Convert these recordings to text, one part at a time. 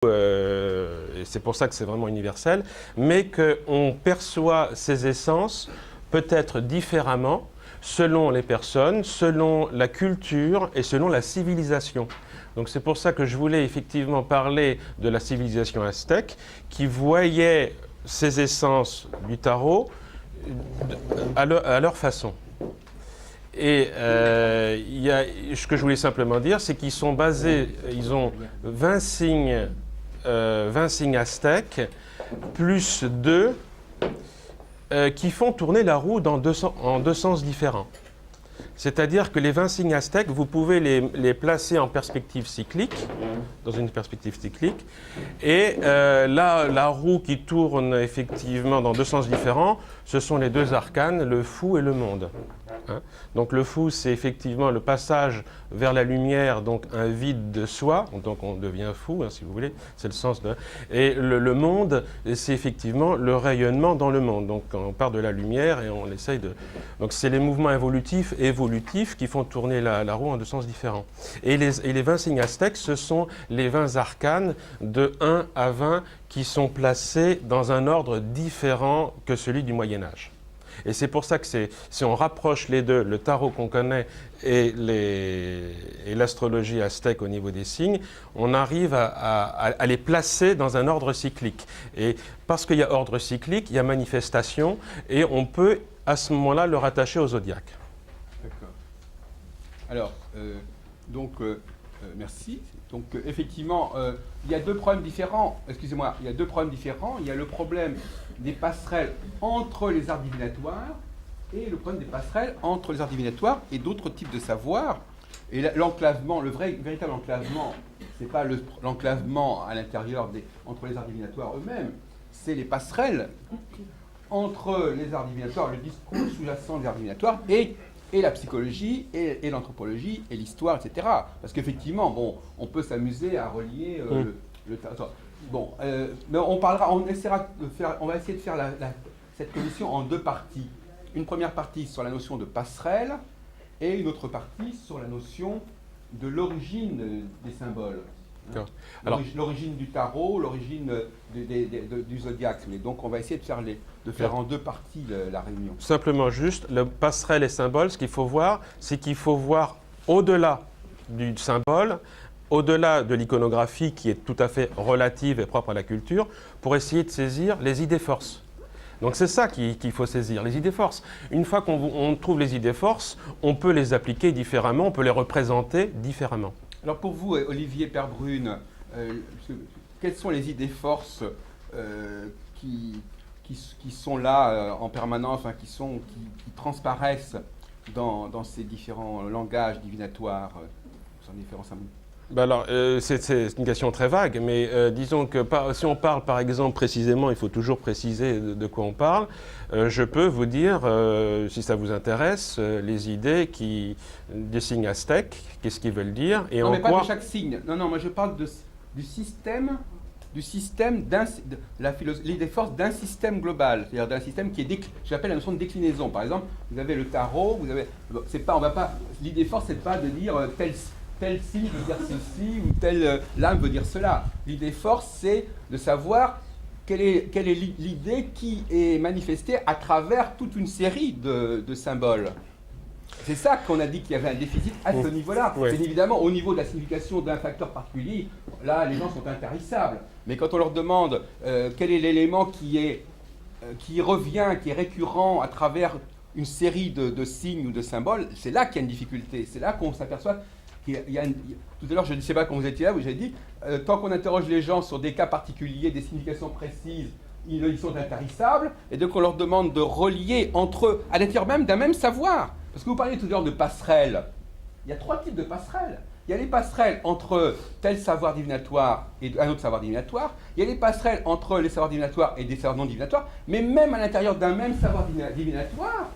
et c'est pour ça que c'est vraiment universel, mais qu'on perçoit ces essences peut-être différemment selon les personnes, selon la culture et selon la civilisation. Donc c'est pour ça que je voulais effectivement parler de la civilisation aztèque qui voyait ces essences du tarot à leur façon. Et ce que je voulais simplement dire, c'est qu'ils sont basés, ils ont 20 signes aztèques, plus 2, qui font tourner la roue en deux sens différents. C'est-à-dire que les 20 signes aztèques, vous pouvez les placer en perspective cyclique, dans une perspective cyclique, et là, la roue qui tourne effectivement dans deux sens différents, ce sont les deux arcanes, le fou et le monde. Hein? Donc le fou, c'est effectivement le passage vers la lumière, donc un vide de soi, donc on devient fou, hein, si vous voulez, c'est le sens de... Et le monde, c'est effectivement le rayonnement dans le monde. Donc on part de la lumière et on essaye de... Donc c'est les mouvements évolutifs qui font tourner la roue en deux sens différents. Et les 20 signes aztèques, ce sont les 20 arcanes de 1 à 20 qui sont placés dans un ordre différent que celui du Moyen-Âge. Et c'est pour ça que si on rapproche les deux, le tarot qu'on connaît et l'astrologie aztèque au niveau des signes, on arrive à les placer dans un ordre cyclique. Et parce qu'il y a ordre cyclique, il y a manifestation, et on peut à ce moment-là le rattacher au zodiaque. D'accord. Alors, merci. Donc, effectivement, il y a deux problèmes différents. Excusez-moi, il y a deux problèmes différents. Il y a le problème des passerelles entre les arts divinatoires et le problème des passerelles entre les arts divinatoires et d'autres types de savoirs. Et l'enclavement, véritable enclavement, c'est pas l'enclavement à l'intérieur entre les arts divinatoires eux-mêmes, c'est les passerelles entre les arts divinatoires, le discours sous-jacent des arts divinatoires et la psychologie, et l'anthropologie, et l'histoire, etc. Parce qu'effectivement, bon, on peut s'amuser à relier bon, mais on va essayer de faire cette commission en deux parties. Une première partie sur la notion de passerelle, et une autre partie sur la notion de l'origine des symboles. L'origine du tarot, l'origine du zodiaque. Donc on va essayer de faire en deux parties la réunion. Simplement juste, le passerelle et symbole, ce qu'il faut voir, c'est qu'il faut voir au-delà du symbole, au-delà de l'iconographie qui est tout à fait relative et propre à la culture, pour essayer de saisir les idées forces. Donc c'est ça qu'il faut saisir, les idées forces. Une fois qu'on trouve les idées forces, on peut les appliquer différemment, on peut les représenter différemment. Alors pour vous, Olivier Perbrune, quelles sont les idées forces qui sont là en permanence, enfin, qui transparaissent dans ces différents langages divinatoires, ces différents symboles? Ben alors, c'est une question très vague, mais disons que si on parle par exemple précisément, il faut toujours préciser de quoi on parle, je peux vous dire, si ça vous intéresse, les idées des signes aztèques, qu'est-ce qu'ils veulent dire, et non, mais pas de chaque signe. Non, moi je parle du système l'idée force d'un système global, c'est-à-dire d'un système qui est j'appelle la notion de déclinaison. Par exemple, vous avez le tarot, l'idée force, c'est pas de dire tel signe veut dire ceci ou telle lame veut dire cela. L'idée force, c'est de savoir quelle est l'idée qui est manifestée à travers toute une série de symboles. C'est ça qu'on a dit qu'il y avait un déficit à ce niveau-là. Oui. Bien évidemment, au niveau de la signification d'un facteur particulier, là, les gens sont intarissables. Mais quand on leur demande quel est l'élément qui revient, qui est récurrent à travers une série de signes ou de symboles, c'est là qu'il y a une difficulté. C'est là qu'on s'aperçoit qu'il y a Tout à l'heure, je ne sais pas quand vous étiez là, vous avez dit, tant qu'on interroge les gens sur des cas particuliers, des significations précises, ils sont intarissables. Et donc on leur demande de relier entre eux, à l'intérieur même d'un même savoir. Parce que vous parliez tout à l'heure de passerelles. Il y a trois types de passerelles. Il y a les passerelles entre tel savoir divinatoire et un autre savoir divinatoire. Il y a les passerelles entre les savoirs divinatoires et des savoirs non divinatoires. Mais même à l'intérieur d'un même savoir divinatoire,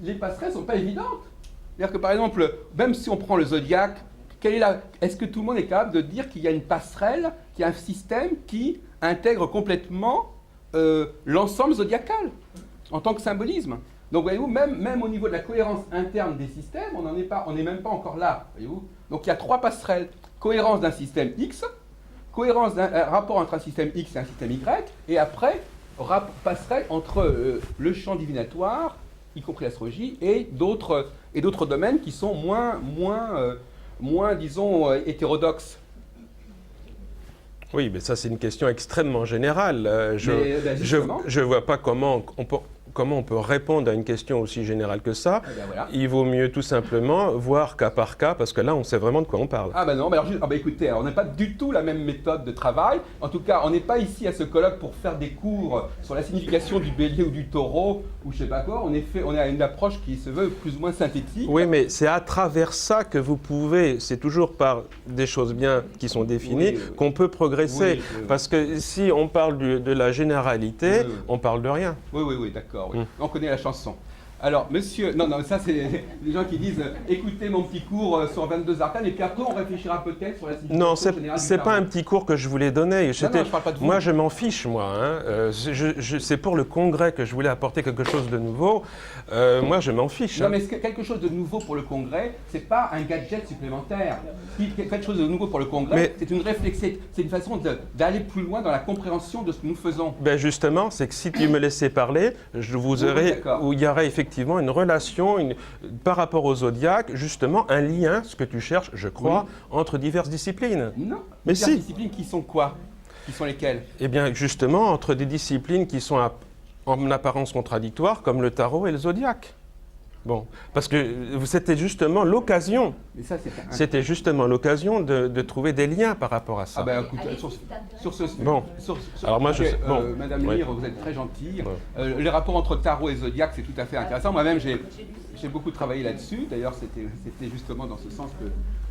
les passerelles ne sont pas évidentes. C'est-à-dire que par exemple, même si on prend le zodiaque, est-ce que tout le monde est capable de dire qu'il y a une passerelle, qu'il y a un système qui intègre complètement l'ensemble zodiacal en tant que symbolisme? Donc voyez-vous, même au niveau de la cohérence interne des systèmes, on n'est même pas encore là. Voyez-vous. Donc il y a trois passerelles. Cohérence d'un système X, cohérence d'un rapport entre un système X et un système Y, et après, passerait entre le champ divinatoire, y compris l'astrologie, et d'autres domaines qui sont moins disons, hétérodoxes. Oui, mais ça c'est une question extrêmement générale. Je ne vois pas comment on peut répondre à une question aussi générale que ça. Eh ben voilà. Il vaut mieux tout simplement voir cas par cas, parce que là on sait vraiment de quoi on parle. Ah ben non, mais alors, écoutez, on n'a pas du tout la même méthode de travail. En tout cas, on n'est pas ici à ce colloque pour faire des cours sur la signification du bélier ou du taureau, ou je sais pas quoi. On a une approche qui se veut plus ou moins synthétique. Oui, mais c'est à travers ça que vous pouvez, c'est toujours par des choses bien qui sont définies, qu'on peut progresser. Parce que si on parle de la généralité, on parle de rien. Oui, d'accord. Oui. On connaît la chanson. Alors, monsieur, non, ça c'est les gens qui disent écoutez mon petit cours sur 22 arcanes et puis après on réfléchira peut-être sur la signification non, générale. C'est pas un petit cours que je voulais donner. Non, je parle pas de vous. Moi, je m'en fiche, moi. Hein. C'est pour le congrès que je voulais apporter quelque chose de nouveau. Moi, je m'en fiche. Non, mais quelque chose de nouveau pour le congrès, c'est pas un gadget supplémentaire. Quelque chose de nouveau pour le congrès, c'est une réflexion, c'est une façon d'aller plus loin dans la compréhension de ce que nous faisons. Ben justement, c'est que si tu me laissais parler, où il y aurait effectivement une relation par rapport au zodiaque, justement un lien, ce que tu cherches, je crois, entre diverses disciplines. Non, mais diverses disciplines qui sont quoi? Qui sont lesquelles? Eh bien, justement, entre des disciplines qui sont en apparence contradictoires, comme le tarot et le zodiaque. Bon, parce que c'était justement l'occasion. C'était justement l'occasion de trouver des liens par rapport à ça. Ah ben, écoute, sur ce. Bon. Alors moi, Madame Lire, vous êtes très gentille. Les rapports entre tarot et zodiaque, c'est tout à fait intéressant. Moi-même, j'ai beaucoup travaillé là-dessus. D'ailleurs, c'était justement dans ce sens que.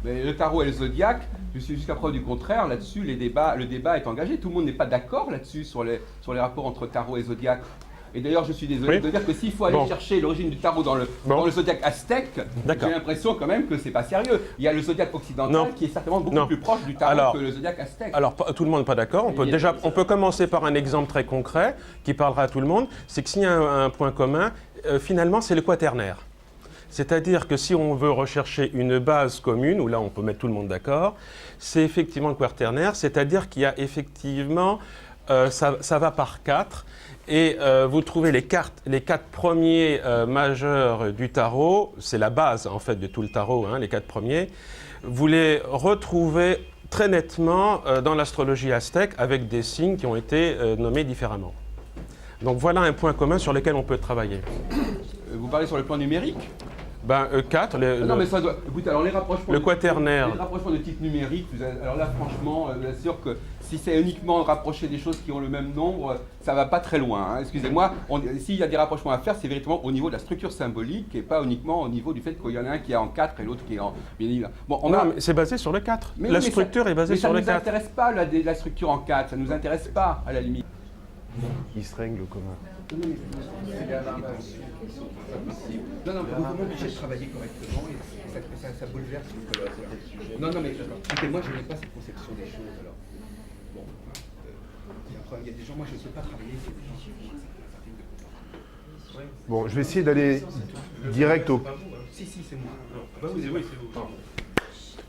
Mais le tarot et le zodiaque, je suis jusqu'à preuve du contraire. Là-dessus, le débat est engagé. Tout le monde n'est pas d'accord là-dessus sur les rapports entre tarot et zodiaque. Et d'ailleurs, je suis désolé de dire que s'il faut aller chercher l'origine du tarot dans le zodiaque aztèque, j'ai l'impression quand même que c'est pas sérieux. Il y a le zodiaque occidental qui est certainement beaucoup plus proche du tarot que le zodiaque aztèque. Alors, tout le monde n'est pas d'accord. On peut commencer par un exemple très concret qui parlera à tout le monde. C'est que s'il y a un point commun, finalement, c'est le quaternaire. C'est-à-dire que si on veut rechercher une base commune, où là on peut mettre tout le monde d'accord, c'est effectivement le quaternaire, c'est-à-dire qu'il y a effectivement, ça va par 4. Et vous trouvez les 4 premiers majeurs du tarot, c'est la base en fait de tout le tarot, hein, les 4 premiers. Vous les retrouvez très nettement dans l'astrologie aztèque avec des signes qui ont été nommés différemment. Donc voilà un point commun sur lequel on peut travailler. Vous parlez sur le plan numérique ? 4. Non, mais ça doit. Écoutez, alors les rapprochements. Le quaternaire. Les rapprochements de type numérique, alors là, franchement, je vous assure que si c'est uniquement rapprocher des choses qui ont le même nombre, ça va pas très loin. Hein. Excusez-moi, s'il y a des rapprochements à faire, c'est véritablement au niveau de la structure symbolique et pas uniquement au niveau du fait qu'il y en a un qui est en 4 et l'autre qui est en. Bon, mais c'est basé sur le 4. La structure est basée sur le 4. Ça ne nous intéresse pas la structure en 4, ça ne nous intéresse pas à la limite. Il se règle comment? Non, vous m'obligez de travailler correctement et ça bouleverse le colloque. Non, mais écoutez, moi je n'ai pas cette conception des choses. Alors, bon, il y a des gens, moi je ne sais pas travailler, c'est des gens qui Bon, je vais essayer d'aller direct au... Si, c'est moi. Oui, c'est vous.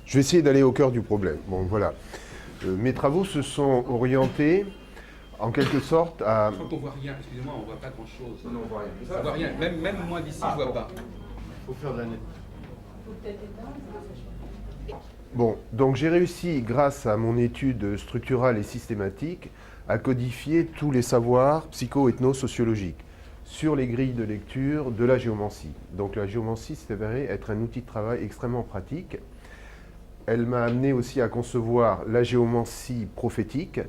Je vais essayer d'aller au cœur du problème. Bon, voilà. Mes travaux se sont orientés en quelque sorte à... Je crois qu'on voit rien, excusez-moi, on voit pas grand-chose. Non, on voit rien. On voit rien, même moi d'ici, je vois pas. Il faut faire de la net. Bon, donc j'ai réussi, grâce à mon étude structurale et systématique, à codifier tous les savoirs psycho-ethno-sociologiques sur les grilles de lecture de la géomancie. Donc la géomancie s'est avérée être un outil de travail extrêmement pratique. Elle m'a amené aussi à concevoir la géomancie prophétique,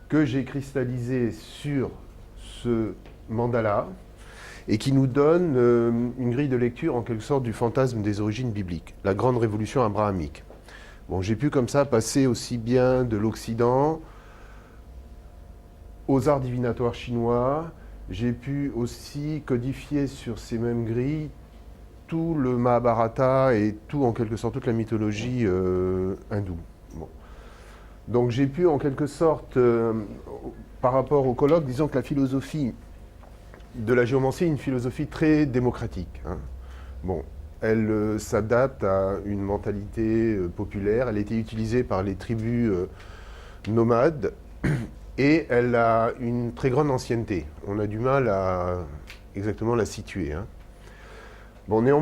que j'ai cristallisé sur ce mandala et qui nous donne une grille de lecture en quelque sorte du fantasme des origines bibliques, la grande révolution abrahamique. Bon, j'ai pu comme ça passer aussi bien de l'Occident aux arts divinatoires chinois, j'ai pu aussi codifier sur ces mêmes grilles tout le Mahabharata et tout en quelque sorte toute la mythologie hindoue. Bon. Donc j'ai pu en quelque sorte, par rapport au colloque, disons que la philosophie de la géomancie est une philosophie très démocratique. Hein. Bon, elle s'adapte à une mentalité populaire, elle a été utilisée par les tribus nomade, et elle a une très grande ancienneté. On a du mal à exactement la situer, hein. Bon, néanmoins,